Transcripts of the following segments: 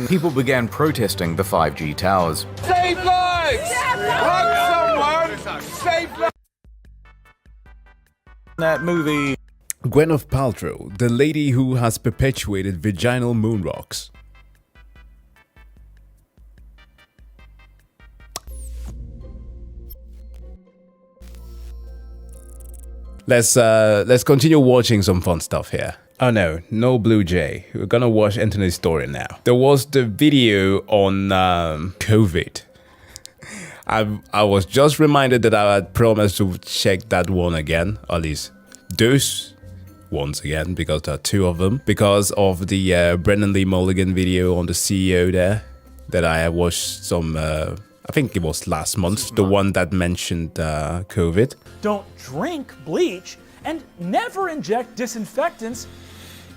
people began protesting the 5G towers. Save lives! Run someone! Save lives! That movie. Gwyneth Paltrow, the lady who has perpetuated vaginal moon rocks. Let's continue watching some fun stuff here. Oh no Blue Jay. We're gonna watch Anthony's story now. There was the video on COVID. I was just reminded that I had promised to check that one again, at least those once again, because there are two of them, because of the Brendan Lee Mulligan video on the CEO there that I watched some, I think it was last month, the one that mentioned COVID. Don't drink bleach and never inject disinfectants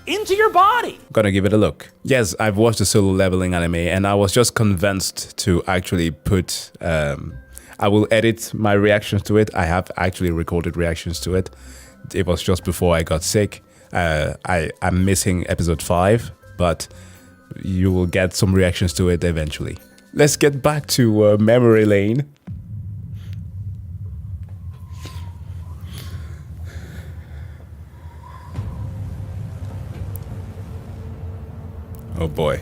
into your body. Gonna give it a look. Yes, I've watched the Solo Leveling anime and I was just convinced to actually put, I will edit my reactions to it. I have actually recorded reactions to it. It was just before I got sick. I'm missing episode 5, but you will get some reactions to it eventually. Let's get back to memory lane. Oh boy.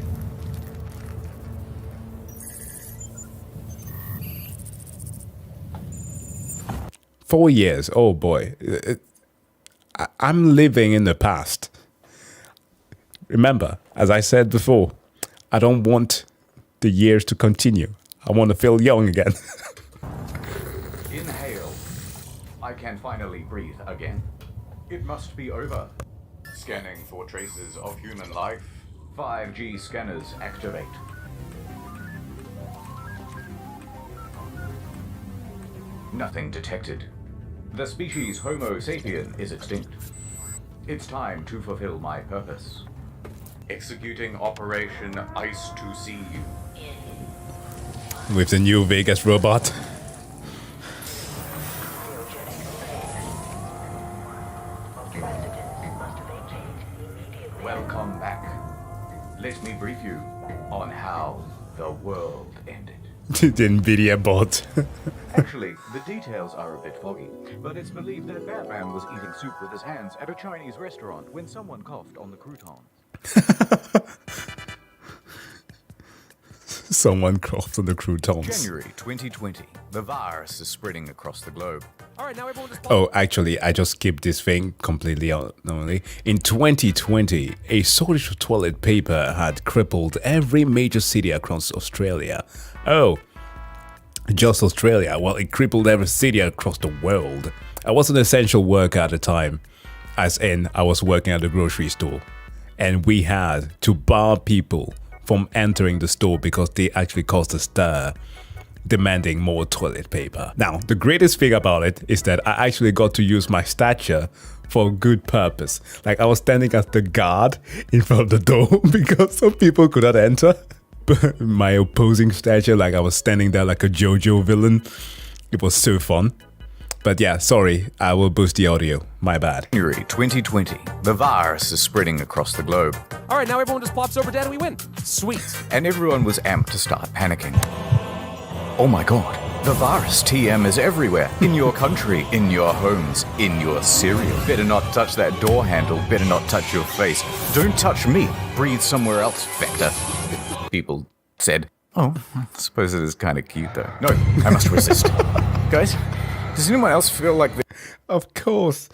Four years. Oh boy. I'm living in the past. Remember, as I said before, I don't want the years to continue. I want to feel young again. Inhale. I can finally breathe again. It must be over. Scanning for traces of human life. 5G scanners activate. Nothing detected. The species Homo sapien is extinct. It's time to fulfill my purpose. Executing Operation Ice to See You. With the new Vegas robot. Welcome back. Let me brief you on how the world ended. The NVIDIA bot. Actually, the details are a bit foggy, but it's believed that Batman was eating soup with his hands at a Chinese restaurant when someone coughed on the croutons. Someone coughed on the croutons. January 2020. The virus is spreading across the globe. All right, now everyone just Oh, actually, I just skipped this thing completely normally. In 2020, a shortage of toilet paper had crippled every major city across Australia. Oh, just Australia? Well, it crippled every city across the world. I was an essential worker at the time, as in I was working at the grocery store. And we had to bar people from entering the store because they actually caused a stir, demanding more toilet paper. Now, the greatest thing about it is that I actually got to use my stature for a good purpose. Like, I was standing as the guard in front of the door because some people could not enter. But my opposing stature, like I was standing there like a JoJo villain. It was so fun. But yeah, sorry, I will boost the audio. My bad. January 2020. The virus is spreading across the globe. All right, now everyone just plops over dead and we win. Sweet. And everyone was amped to start panicking. Oh my god, the virus TM is everywhere. In your country, in your homes, in your cereal. Better not touch that door handle, better not touch your face. Don't touch me, breathe somewhere else, Vector. People said, oh, I suppose it is kind of cute though. No, I must resist. Guys, does anyone else feel like this? Of course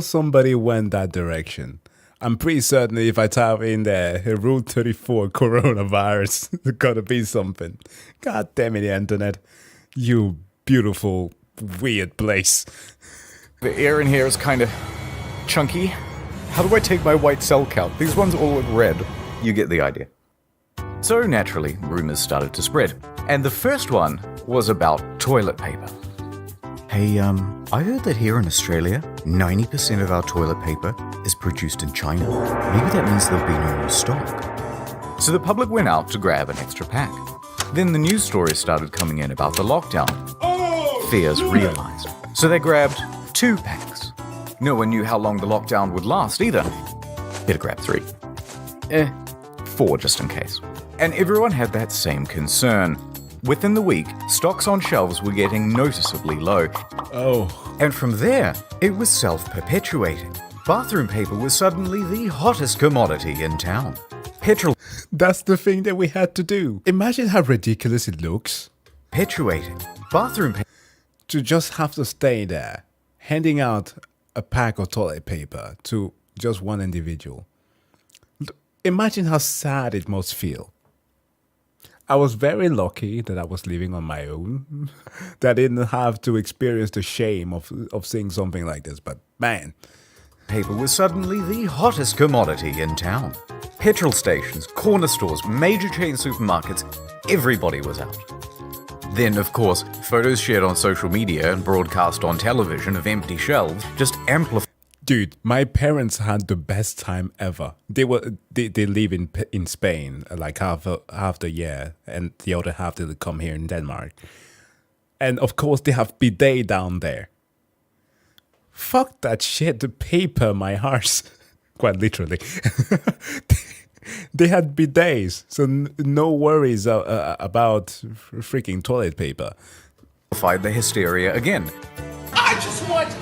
somebody went that direction. I'm pretty certain if I type in there, Rule 34 coronavirus, there's gotta be something. God damn it, internet. You beautiful, weird place. The air in here is kind of chunky. How do I take my white cell count? These ones all look red. You get the idea. So naturally, rumors started to spread. And the first one was about toilet paper. Hey, I heard that here in Australia, 90% of our toilet paper is produced in China. Maybe that means there'll be no more stock. So the public went out to grab an extra pack. Then the news stories started coming in about the lockdown. Fears realized. So they grabbed 2 packs. No one knew how long the lockdown would last either. Better grab 3. 4 just in case. And everyone had that same concern. Within the week, stocks on shelves were getting noticeably low. Oh. And from there, it was self-perpetuating. Bathroom paper was suddenly the hottest commodity in town. Petrol That's the thing that we had to do. Imagine how ridiculous it looks. perpetuating. Bathroom paper To just have to stay there, handing out a pack of toilet paper to just one individual. Imagine how sad it must feel. I was very lucky that I was living on my own, that I didn't have to experience the shame of seeing something like this, but man. paper was suddenly the hottest commodity in town. Petrol stations, corner stores, major chain supermarkets, everybody was out. Then, of course, photos shared on social media and broadcast on television of empty shelves just amplified. Dude, my parents had the best time ever. They live in Spain like half the year, and the other half they come here in Denmark. And of course they have bidet down there. Fuck that shit, the paper, my arse. Quite literally. They had bidets, so no worries about freaking toilet paper. The hysteria again. I just want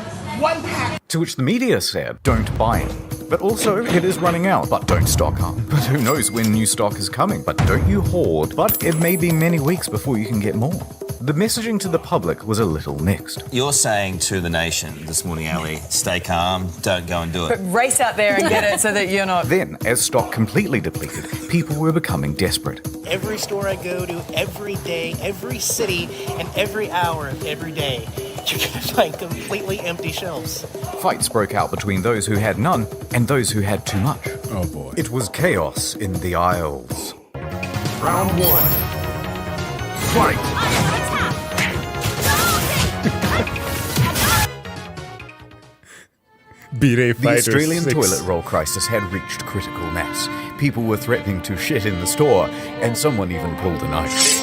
one pack. To which the media said, don't buy it. But also, it is running out, but don't stock up. But who knows when new stock is coming, but don't you hoard. But it may be many weeks before you can get more. The messaging to the public was a little mixed. You're saying to the nation this morning, Ali, stay calm, don't go and do it. But race out there and get it so that you're not... Then, as stock completely depleted, people were becoming desperate. Every store I go to, every day, every city, and every hour of every day, you're going to find completely empty shelves. Fights broke out between those who had none and those who had too much. Oh boy. It was chaos in the aisles. Round 1. Fight. Bidet The Fighter Australian 6. toilet roll crisis had reached critical mass. People were threatening to shit in the store, and someone even pulled a knife.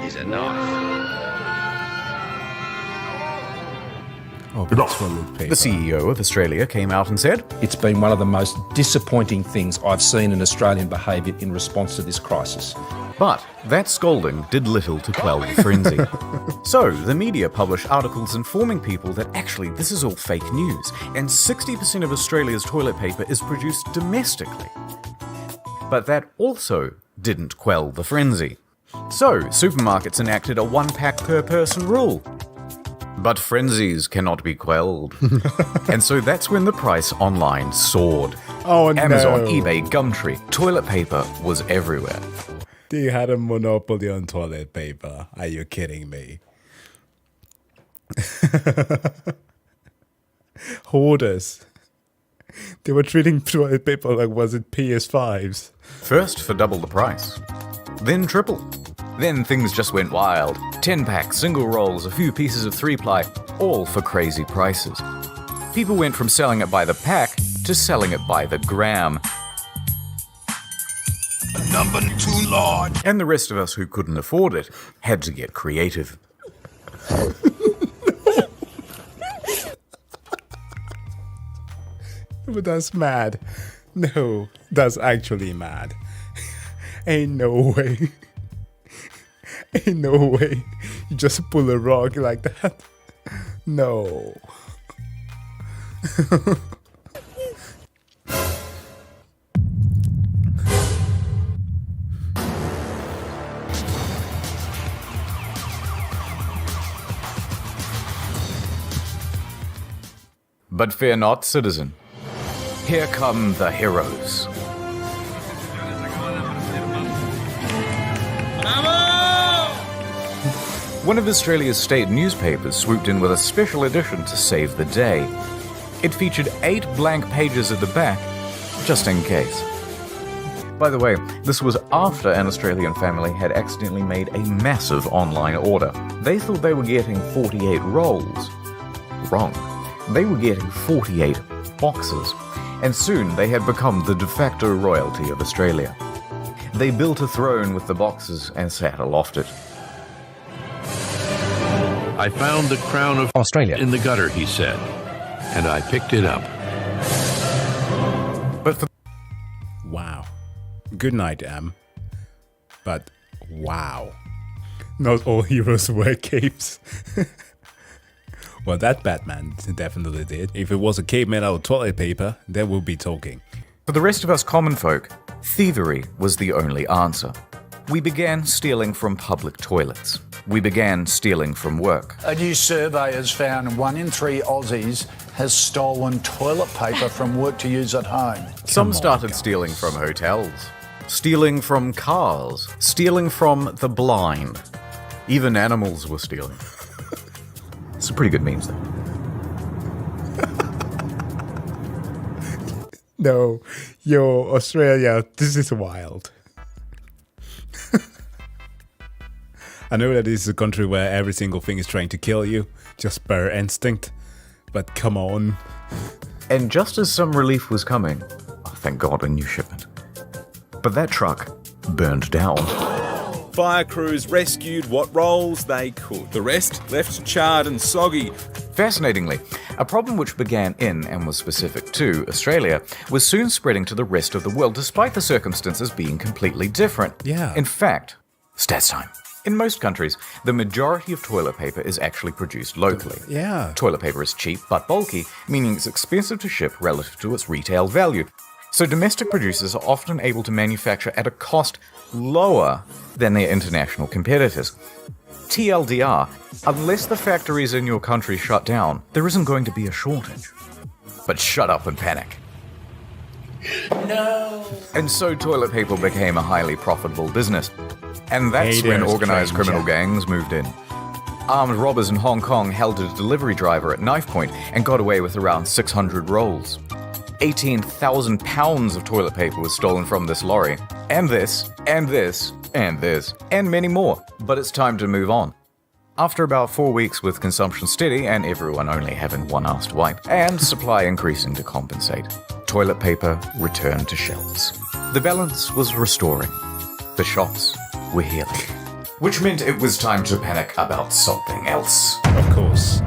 Is enough. Oh, toilet paper. The CEO of Australia came out and said, It's been one of the most disappointing things I've seen in Australian behaviour in response to this crisis. but that scolding did little to quell the frenzy. So, the media published articles informing people that actually this is all fake news, and 60% of Australia's toilet paper is produced domestically. But that also didn't quell the frenzy. So, supermarkets enacted a 1-pack per person rule. But frenzies cannot be quelled. And so that's when the price online soared. Oh, no. Amazon, eBay, Gumtree, toilet paper was everywhere. They had a monopoly on toilet paper. Are you kidding me? Hoarders. They were treating toilet paper like was it PS5s? First for double the price, then triple. Then things just went wild. 10-pack, single rolls, a few pieces of 3-ply, all for crazy prices. People went from selling it by the pack to selling it by the gram. Number 2 large. And the rest of us who couldn't afford it had to get creative. But that's mad. No, that's actually mad. Ain't no way. Ain't no way you just pull a rock like that. No. But fear not, citizen. Here come the heroes. One of Australia's state newspapers swooped in with a special edition to save the day. It featured 8 blank pages at the back, just in case. By the way, this was after an Australian family had accidentally made a massive online order. They thought they were getting 48 rolls. Wrong. They were getting 48 boxes. And soon they had become the de facto royalty of Australia. They built a throne with the boxes and sat aloft it. I found the crown of Australia in the gutter, he said, and I picked it up. But for Wow. Good night, Em. But wow, not all heroes wear capes. Well, that Batman definitely did. If it was a cape made out of toilet paper, then we'll be talking. For the rest of us common folk, thievery was the only answer. We began stealing from public toilets. We began stealing from work. A new survey has found 1 in 3 Aussies has stolen toilet paper from work to use at home. Some started stealing from hotels, stealing from cars, stealing from the blind. Even animals were stealing. Some pretty good memes, though. No, yo, Australia, this is wild. I know that this is a country where every single thing is trying to kill you, just per instinct, but come on. And just as some relief was coming, oh, thank God, a new shipment. But that truck burned down. Fire crews rescued what rolls they could. The rest left charred and soggy. Fascinatingly, a problem which began in and was specific to Australia was soon spreading to the rest of the world, despite the circumstances being completely different. Yeah. In fact, stats time. In most countries, the majority of toilet paper is actually produced locally. Yeah. Toilet paper is cheap but bulky, meaning it's expensive to ship relative to its retail value. So domestic producers are often able to manufacture at a cost lower than their international competitors. TLDR, unless the factories in your country shut down, there isn't going to be a shortage. But shut up and panic. No. And so toilet paper became a highly profitable business. And that's when organized criminal gangs moved in. Armed robbers in Hong Kong held a delivery driver at knife point and got away with around 600 rolls. 18,000 pounds of toilet paper was stolen from this lorry. And this, and this, and this, and many more. But it's time to move on. After about 4 weeks with consumption steady and everyone only having one ass to wipe, and supply increasing to compensate, toilet paper returned to shelves. The balance was restoring. The shops were healing. Which meant it was time to panic about something else. Of course.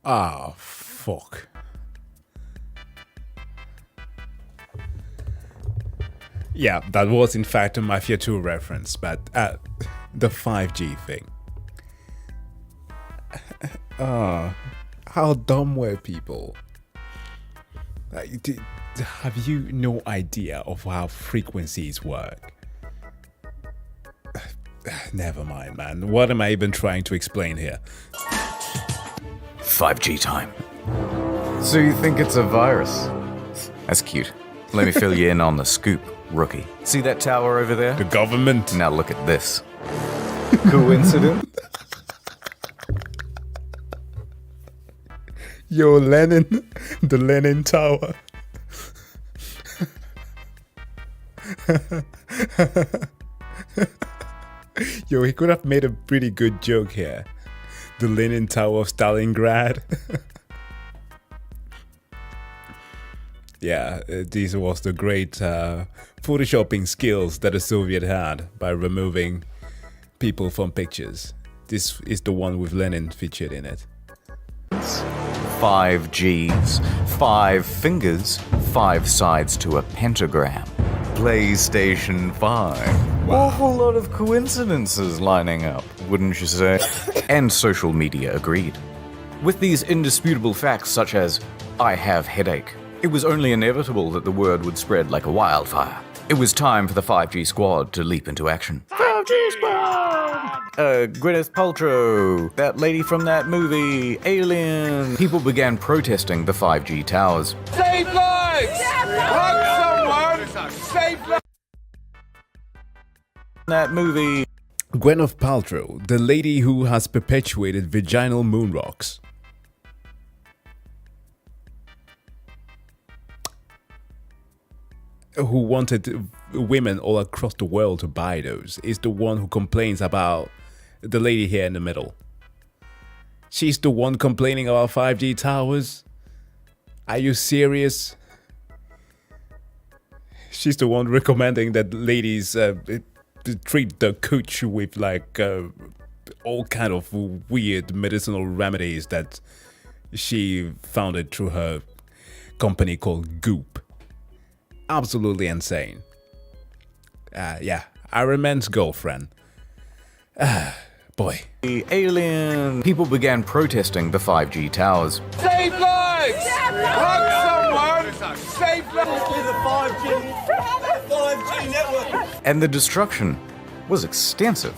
Ah, fuck. Yeah, that was in fact a Mafia 2 reference, but the 5G thing. How dumb were people? Have you no idea of how frequencies work? Never mind, man. What am I even trying to explain here? 5G time. So you think it's a virus? That's cute. Let me fill you in on the scoop, rookie. See that tower over there? The government. Now look at this. Coincidence? Yo, Lenin. The Lenin Tower. Yo, he could have made a pretty good joke here. The Lenin Tower of Stalingrad. Yeah, this was the great photoshopping skills that the Soviet had by removing people from pictures. This is the one with Lenin featured in it. 5 Gs, 5 fingers, 5 sides to a pentagram. PlayStation 5. Wow. Awful lot of coincidences lining up, wouldn't you say? And social media agreed. With these indisputable facts such as, I have headache, it was only inevitable that the word would spread like a wildfire. It was time for the 5G squad to leap into action. 5G squad! Gwyneth Paltrow, that lady from that movie, Alien. People began protesting the 5G towers. Save lives! Hug someone! Save lives! That movie. Gwyneth Paltrow, the lady who has perpetuated vaginal moonrocks. Who wanted women all across the world to buy those, is the one who complains about the lady here in the middle. She's the one complaining about 5G towers? Are you serious? She's the one recommending that ladies treat the cooch with like all kind of weird medicinal remedies that she founded through her company called Goop. Absolutely insane. Yeah, Iron Man's girlfriend. Boy. The alien. People began protesting the 5G towers. Save lives! Hug someone! Save lives! The 5G network! And the destruction was extensive.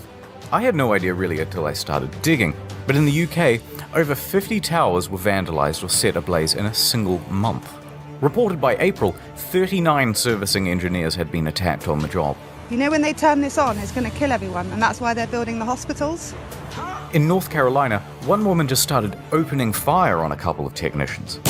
I had no idea really until I started digging. But in the UK, over 50 towers were vandalized or set ablaze in a single month. Reported by April, 39 servicing engineers had been attacked on the job. You know, when they turn this on, it's going to kill everyone, and that's why they're building the hospitals. In North Carolina, one woman just started opening fire on a couple of technicians.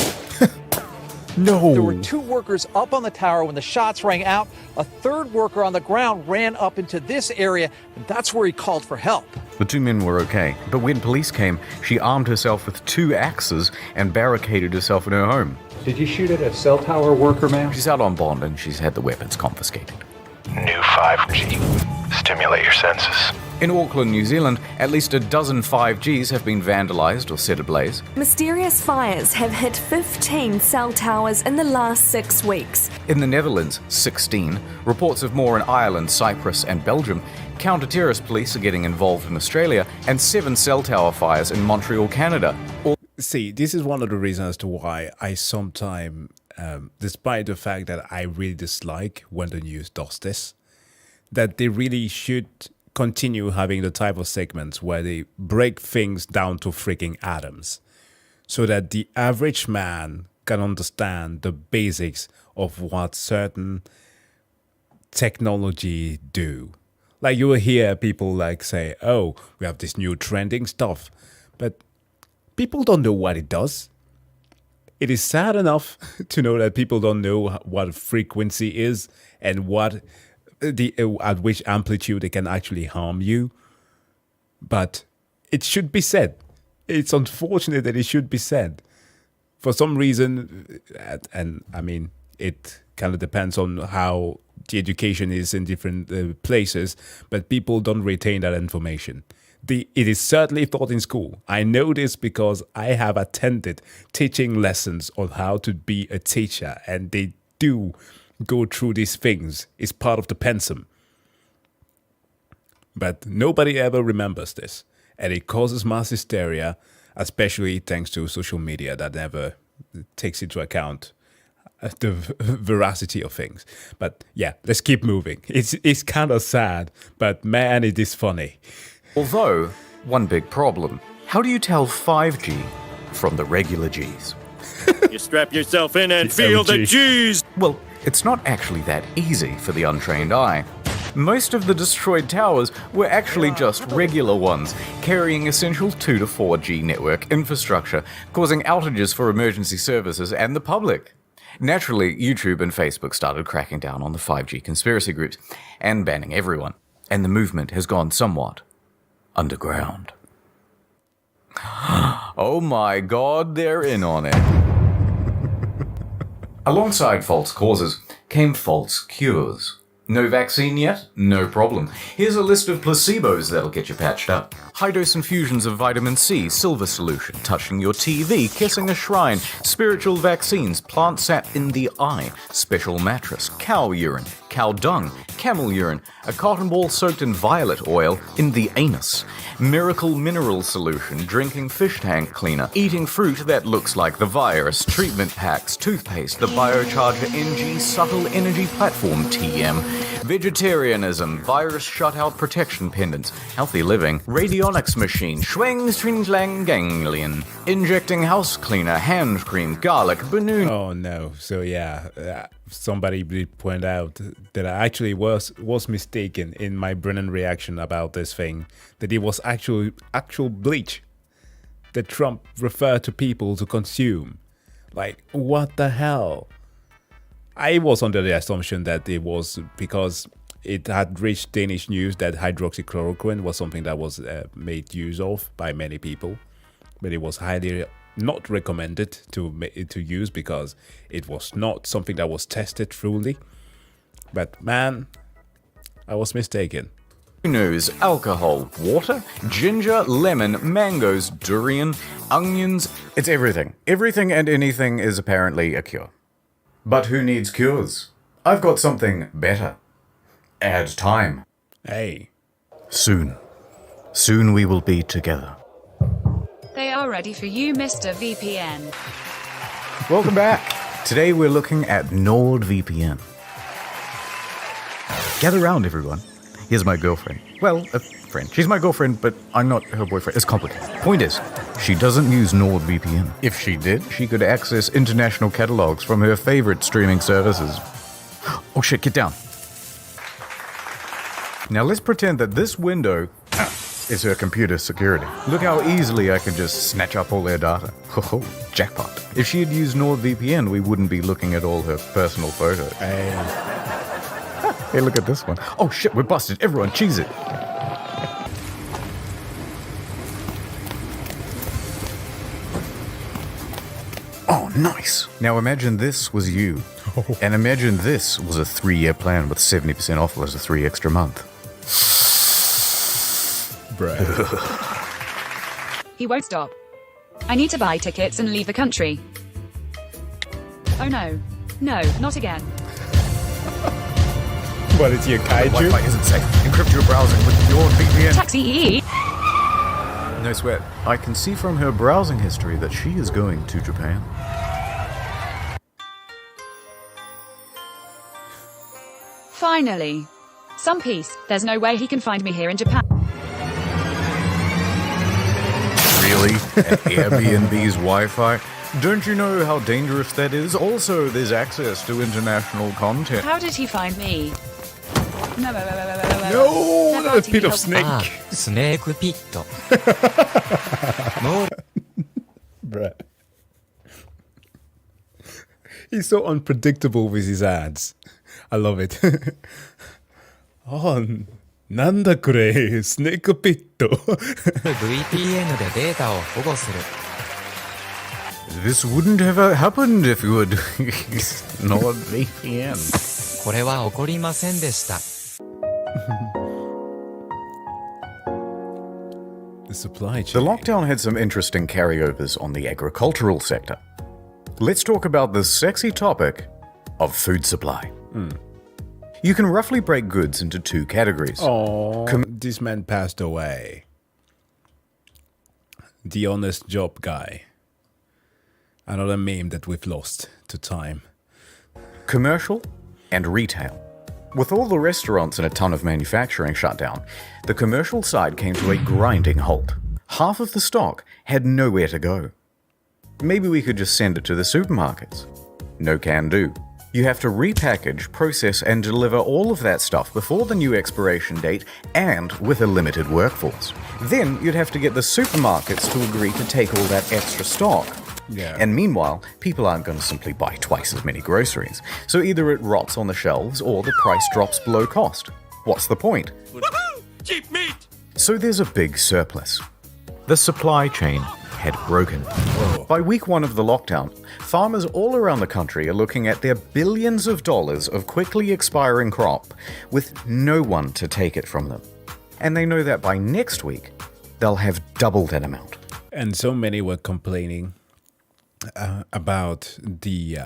No. There were 2 workers up on the tower when the shots rang out. A 3rd worker on the ground ran up into this area, and that's where he called for help. The 2 men were okay, but when police came, she armed herself with 2 axes and barricaded herself in her home. Did you shoot at a cell tower worker, ma'am? She's out on bond and she's had the weapons confiscated. New 5G. Stimulate your senses. In Auckland, New Zealand, at least a dozen 5Gs have been vandalised or set ablaze. Mysterious fires have hit 15 cell towers in the last 6 weeks. In the Netherlands, 16. Reports of more in Ireland, Cyprus and Belgium. Counter-terrorist police are getting involved in Australia, and 7 cell tower fires in Montreal, Canada. See, this is one of the reasons as to why I sometimes, despite the fact that I really dislike when the news does this, that they really should continue having the type of segments where they break things down to freaking atoms, so that the average man can understand the basics of what certain technology do. Like you will hear people like say, oh, we have this new trending stuff, but people don't know what it does. It is sad enough to know that people don't know what frequency is and what at which amplitude it can actually harm you. But it should be said. It's unfortunate that it should be said. For some reason, and I mean, it kind of depends on how the education is in different places, but people don't retain that information. It is certainly taught in school. I know this because I have attended teaching lessons on how to be a teacher, and they do go through these things. It's part of the pensum. But nobody ever remembers this, and it causes mass hysteria, especially thanks to social media that never takes into account the veracity of things. But yeah, let's keep moving. It's kind of sad, but man, it is funny. Although, one big problem. How do you tell 5G from the regular Gs? You strap yourself in and feel the G's! Well, it's not actually that easy for the untrained eye. Most of the destroyed towers were actually just regular ones, carrying essential 2 to 4G network infrastructure, causing outages for emergency services and the public. Naturally, YouTube and Facebook started cracking down on the 5G conspiracy groups and banning everyone, and the movement has gone somewhat underground. Oh my god, they're in on it. Alongside false causes came false cures. No vaccine yet? No problem. Here's a list of placebos that'll get you patched up. High-dose infusions of vitamin C, silver solution, touching your TV, kissing a shrine, spiritual vaccines, plant sap in the eye, special mattress, cow urine, cow dung, camel urine, a cotton ball soaked in violet oil in the anus, miracle mineral solution, drinking fish tank cleaner, eating fruit that looks like TheVarus, treatment packs, toothpaste, the Biocharger NG subtle energy platform TM, vegetarianism, virus shutout protection pendants, healthy living, radionics machine, schwang string ganglion, injecting house cleaner, hand cream, garlic, banoon. Oh no! So yeah, somebody did point out that I actually was mistaken in my Brennan reaction about this thing. That it was actual bleach that Trump referred to people to consume. Like, what the hell? I was under the assumption that it was because it had reached Danish news that hydroxychloroquine was something that was made use of by many people, but it was highly not recommended to use because it was not something that was tested thoroughly. But man, I was mistaken. News, alcohol, water, ginger, lemon, mangoes, durian, onions. It's everything. Everything and anything is apparently a cure. But who needs cures? I've got something better. Add time. Hey. Soon. Soon we will be together. They are ready for you, Mr. VPN. Welcome back. Today we're looking at NordVPN. Gather round, everyone. Here's my girlfriend. Well, a friend. She's my girlfriend, but I'm not her boyfriend. It's complicated. Point is, she doesn't use NordVPN. If she did, she could access international catalogs from her favorite streaming services. Oh shit, get down. Now let's pretend that this window is her computer security. Look how easily I can just snatch up all their data. Oh, jackpot. If she had used NordVPN, we wouldn't be looking at all her personal photos. Hey, look at this one. Oh shit, we're busted. Everyone, cheese it. Oh, nice. Now imagine this was you. And imagine this was a 3-year plan with 70% off as a 3 extra month. Bruh. He won't stop. I need to buy tickets and leave the country. Oh no. No, not again. What is your kaiju? Wi-Fi isn't safe. Encrypt your browsing with your VPN. Taxi. No sweat. I can see from her browsing history that she is going to Japan. Finally. Some peace. There's no way he can find me here in Japan. Really? At Airbnb's Wi-Fi? Don't you know how dangerous that is? Also, there's access to international content. How did he find me? No, No, not a bit of snake. Snake pit. Bruh. He's so unpredictable with his ads. I love it. Oh, nanda kure, snake pit. VPN でデータを保護する。 This wouldn't have happened if you would not VPN. これは起こりませんでした。 The supply The chain. lockdown had some interesting carryovers on the agricultural sector. Let's talk about the sexy topic of food supply. You can roughly break goods into 2 categories. Oh, this man passed away. The honest job guy. Another meme that we've lost to time. Commercial and retail. With all the restaurants and a ton of manufacturing shut down, the commercial side came to a grinding halt. Half of the stock had nowhere to go. Maybe we could just send it to the supermarkets. No can do. You have to repackage, process, and deliver all of that stuff before the new expiration date and with a limited workforce. Then you'd have to get the supermarkets to agree to take all that extra stock. Yeah. And meanwhile, people aren't going to simply buy twice as many groceries. So either it rots on the shelves or the price drops below cost. What's the point? Cheap meat! So there's a big surplus. The supply chain had broken. By week 1 of the lockdown, farmers all around the country are looking at their billions of dollars of quickly expiring crop with no one to take it from them. And they know that by next week, they'll have double that amount. And so many were complaining about the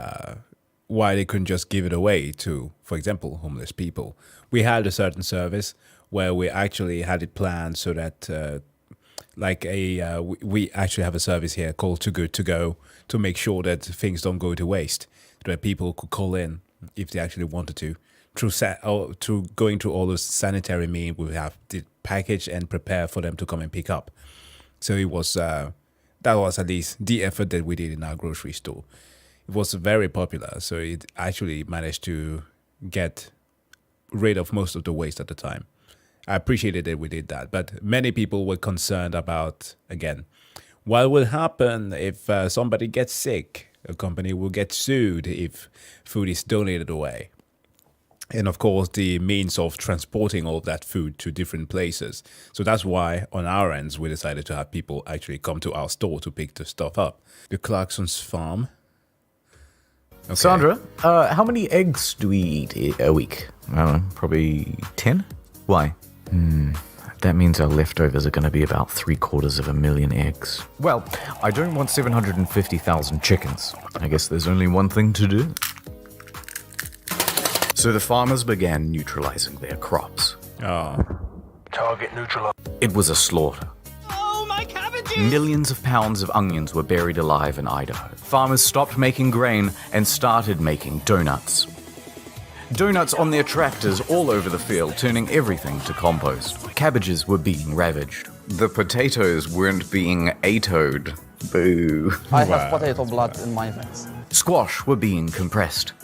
why they couldn't just give it away to, for example, homeless people. We had a certain service where we actually had it planned so that we actually have a service here called Too Good To Go to make sure that things don't go to waste, that people could call in if they actually wanted to. Through going through all those sanitary means, we have to package and prepare for them to come and pick up. So it was that was at least the effort that we did in our grocery store. It was very popular, so it actually managed to get rid of most of the waste at the time. I appreciated that we did that, but many people were concerned about, again, what will happen if somebody gets sick? A company will get sued if food is donated away. And of course, the means of transporting all of that food to different places. So that's why, on our ends, we decided to have people actually come to our store to pick the stuff up. The Clarkson's farm. Okay. Sandra, how many eggs do we eat a week? I don't know, probably 10? Why? That means our leftovers are going to be about 750,000 eggs. Well, I don't want 750,000 chickens. I guess there's only one thing to do. So the farmers began neutralizing their crops. Target neutralized. It was a slaughter. Oh, my cabbages! Millions of pounds of onions were buried alive in Idaho. Farmers stopped making grain and started making donuts. Donuts on their tractors all over the field, turning everything to compost. Cabbages were being ravaged. The potatoes weren't being atoed. Boo. I have potato blood in my veins. Squash were being compressed.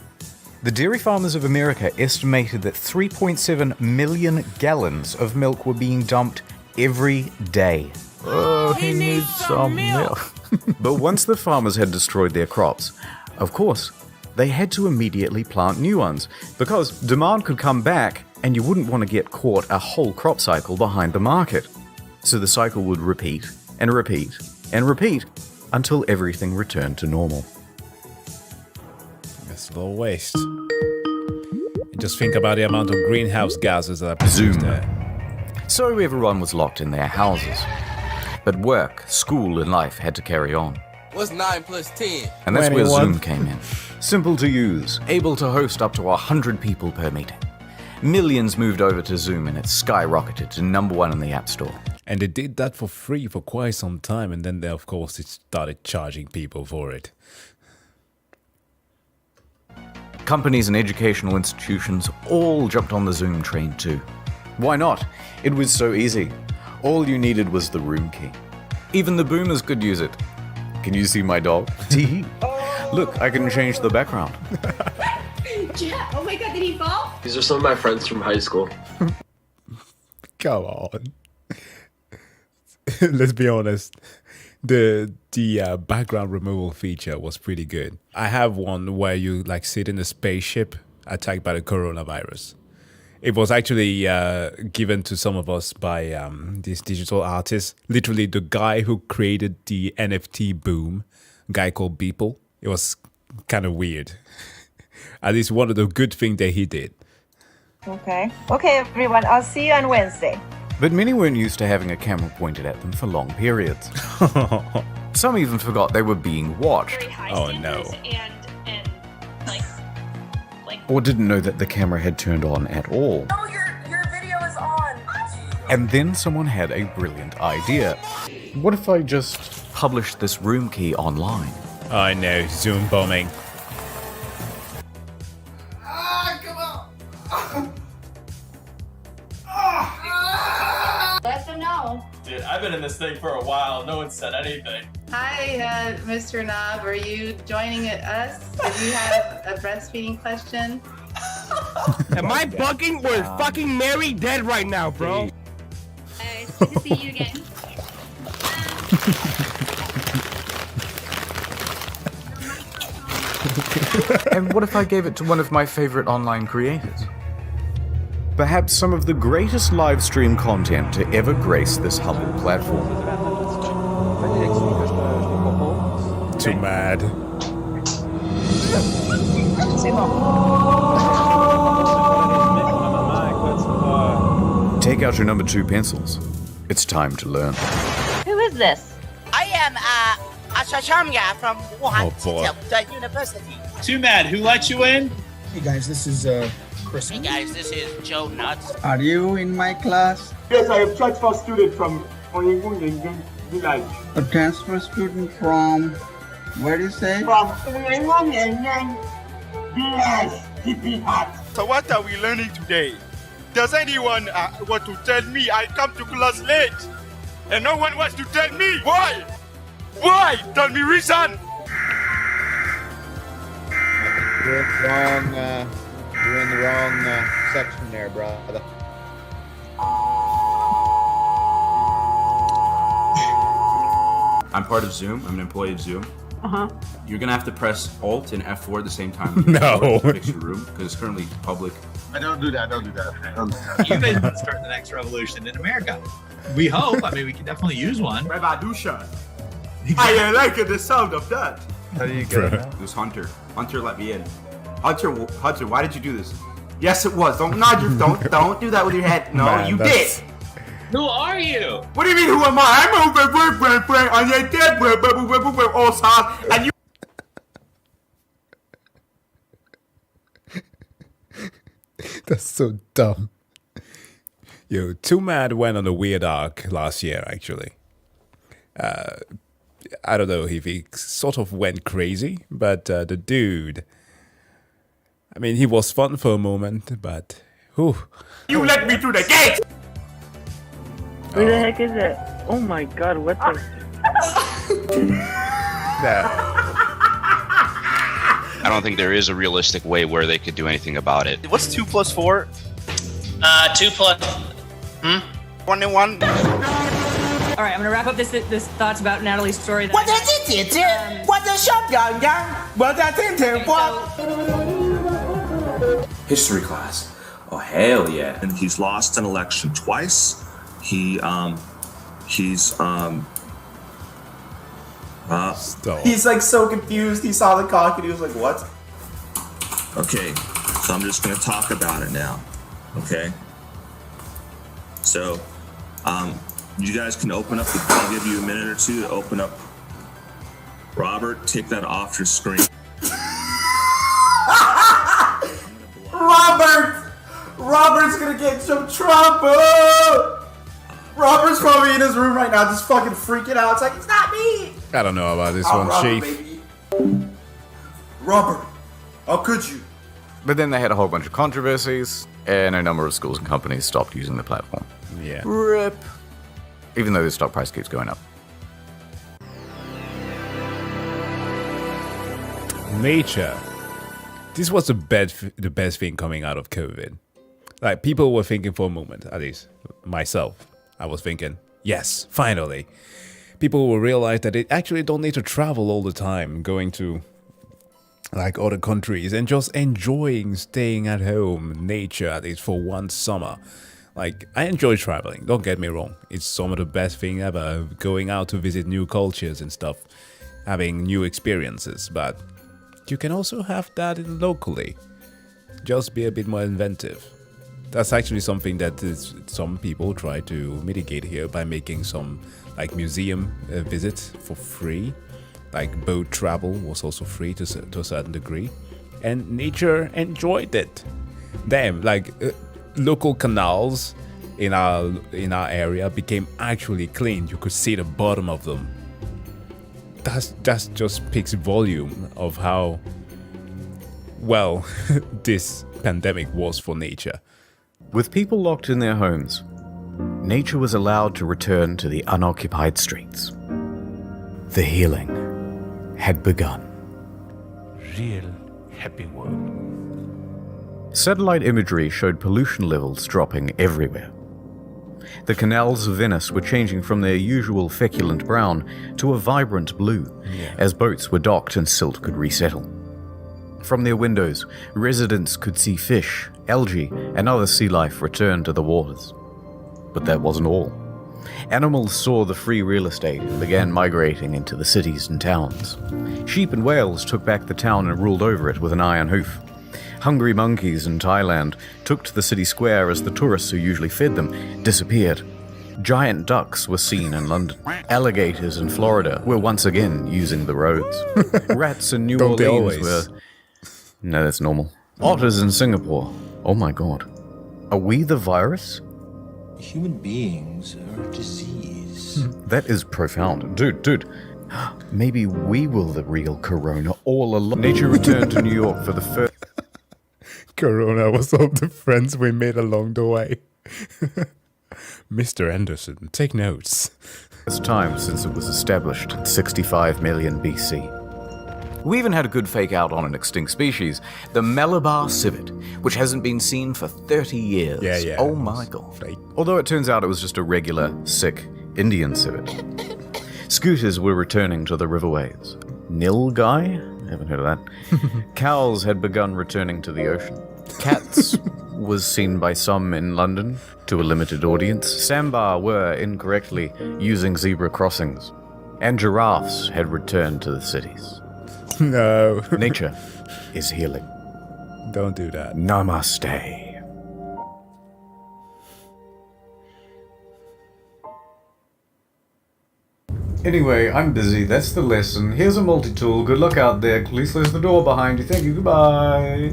The dairy farmers of America estimated that 3.7 million gallons of milk were being dumped every day. Oh, he needs some milk. But once the farmers had destroyed their crops, of course, they had to immediately plant new ones, because demand could come back and you wouldn't want to get caught a whole crop cycle behind the market. So the cycle would repeat and repeat and repeat until everything returned to normal. That's a little waste. And just think about the amount of greenhouse gases that are produced Zoom. there. So everyone was locked in their houses. But work, school, and life had to carry on. What's 9 plus 10? And that's where 21. Zoom came in. Simple to use, able to host up to 100 people per meeting. Millions moved over to Zoom and it skyrocketed to #1 in the App Store. And they did that for free for quite some time, and then they, of course, it started charging people for it. Companies and educational institutions all jumped on the Zoom train too. Why not? It was so easy. All you needed was the room key. Even the boomers could use it. Can you see my dog? Tee. Look, I can change the background. Yeah. Oh my god, did he fall? These are some of my friends from high school. Come on. Let's be honest. The background removal feature was pretty good. I have one where you like sit in a spaceship attacked by the coronavirus. It was actually given to some of us by this digital artist. Literally the guy who created the NFT boom, a guy called Beeple. It was kind of weird. At least one of the good things that he did. Okay. Okay, everyone. I'll see you on Wednesday. But many weren't used to having a camera pointed at them for long periods. Some even forgot they were being watched. Oh no. Or didn't know that the camera had turned on at all. Oh, your video is on. And then someone had a brilliant idea. What if I just published this room key online? I know, Zoom bombing. Let them know. Dude, I've been in this thing for a while. No one said anything. Hi, Mr. Knob. Are you joining us? Do you have a breastfeeding question? Am I bugging or is fucking Mary dead right now, bro? It's good to see you again. And what if I gave it to one of my favorite online creators? Perhaps some of the greatest live stream content to ever grace this humble platform. Too mad. Take out your #2 pencils. It's time to learn. Who is this? I am Ashashamya from Wuhan boy. University. Too mad. Who let you in? Hey guys, this is Chris. Hey guys, this is Joe Nuts. Are you in my class? Yes, I am transfer student from Onyengun Village. A transfer student from where do you say? From Onyengun Village. So what are we learning today? Does anyone want to tell me I come to class late? And no one wants to tell me why? Why? Tell me reason. You're in the wrong section there, brother. I'm part of Zoom. I'm an employee of Zoom. Uh-huh. You're gonna have to press Alt and F4 at the same time. No. To fix your room because it's currently public. I don't do that. You guys want to start the next revolution in America. We hope. I mean, we can definitely use one. Revolution. I like the sound of that. How do you get it? It was Hunter. Hunter let me in. Hunter, why did you do this? Yes, it was. Don't nod your don't do that with your head. No, Man, you that's- did. Who are you? What do you mean? Who am I? I'm on your dead all sides, and you. That's so dumb. Yo, Too Mad went on a weird arc last year, actually. I don't know if he sort of went crazy, but the dude... I mean, he was fun for a moment, but... Whew. You let me through the gate! Who the heck is it? Oh my god, what the... I don't think there is a realistic way where they could do anything about it. What's 2 plus 4? 2 plus... 1 and 1. All right, I'm gonna wrap up this thoughts about Natalie's story. History class. Oh hell yeah! And he's lost an election twice. He's like so confused. He saw the cock and he was like, "What?" Okay, so I'm just gonna talk about it now. Okay. So, you guys can open up. I'll give you a minute or two to open up. Robert, take that off your screen. Robert's gonna get some trouble. Robert's probably in his room right now, just fucking freaking out. It's like, it's not me. I don't know about this one, Robert, Chief. baby. Robert, how could you? But then they had a whole bunch of controversies, and a number of schools and companies stopped using the platform. Yeah. RIP. Even though the stock price keeps going up. Nature. This was the best thing coming out of COVID. Like, people were thinking for a moment, at least myself, I was thinking, yes, finally. People will realize that they actually don't need to travel all the time, going to like other countries and just enjoying staying at home, nature, at least for one summer. Like, I enjoy traveling, don't get me wrong. It's some of the best thing ever, going out to visit new cultures and stuff, having new experiences, but you can also have that locally. Just be a bit more inventive. That's actually something that some people try to mitigate here by making some like museum visits for free. Like boat travel was also free to a certain degree. And nature enjoyed it. Damn, like local canals in our area became actually clean. You could see the bottom of them. That just speaks volume of how well this pandemic was for nature. With people locked in their homes, nature was allowed to return to the unoccupied streets. The healing had begun. Real happy world. Satellite imagery showed pollution levels dropping everywhere. The canals of Venice were changing from their usual feculent brown to a vibrant blue, as boats were docked and silt could resettle. From their windows, residents could see fish, algae, and other sea life return to the waters. But that wasn't all. Animals saw the free real estate and began migrating into the cities and towns. Sheep and whales took back the town and ruled over it with an iron hoof. Hungry monkeys in Thailand took to the city square as the tourists who usually fed them disappeared. Giant ducks were seen in London. Alligators in Florida were once again using the roads. Rats in New Orleans were... No, that's normal. Otters in Singapore. Oh my god. Are we the virus? Human beings are a disease. That is profound. Dude. Maybe we were the real corona all along. Nature returned to New York for the first... Corona was all the friends we made along the way. Mr. Anderson, take notes. First time since it was established in 65 million BC. We even had a good fake out on an extinct species, the Malabar civet, which hasn't been seen for 30 years. Yeah. Oh my god. Fake. Although it turns out it was just a regular, sick Indian civet. Scooters were returning to the riverways. Nilgai? Haven't heard of that. Cows had begun returning to the ocean. Cats was seen by some in London to a limited audience. Sambar were incorrectly using zebra crossings. And giraffes had returned to the cities. No. Nature is healing. Don't do that. Namaste. Anyway, I'm busy. That's the lesson. Here's a multi-tool. Good luck out there. Please close the door behind you. Thank you. Goodbye.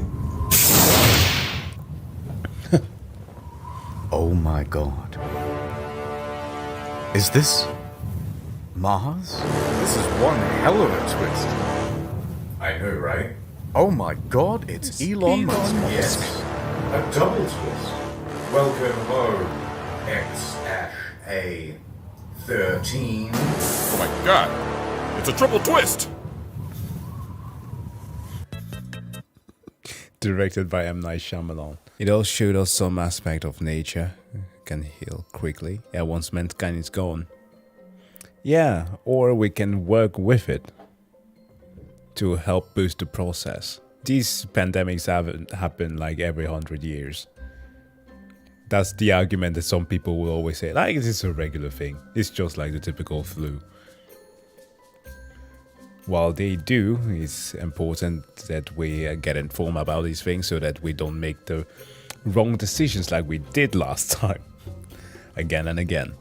Oh my god. Is this Mars? This is one hell of a twist. I know, right? Oh my god, it's Elon Musk. Yes. A double twist. Welcome home, X-A13. Oh my god, it's a triple twist! Directed by M. Night Shyamalan. It all showed us some aspect of nature can heal quickly, and once mankind is gone. Yeah, or we can work with it to help boost the process. These pandemics happen like every 100 years. That's the argument that some people will always say, like, this is a regular thing. It's just like the typical flu. While they do, it's important that we get informed about these things so that we don't make the wrong decisions like we did last time. Again and again.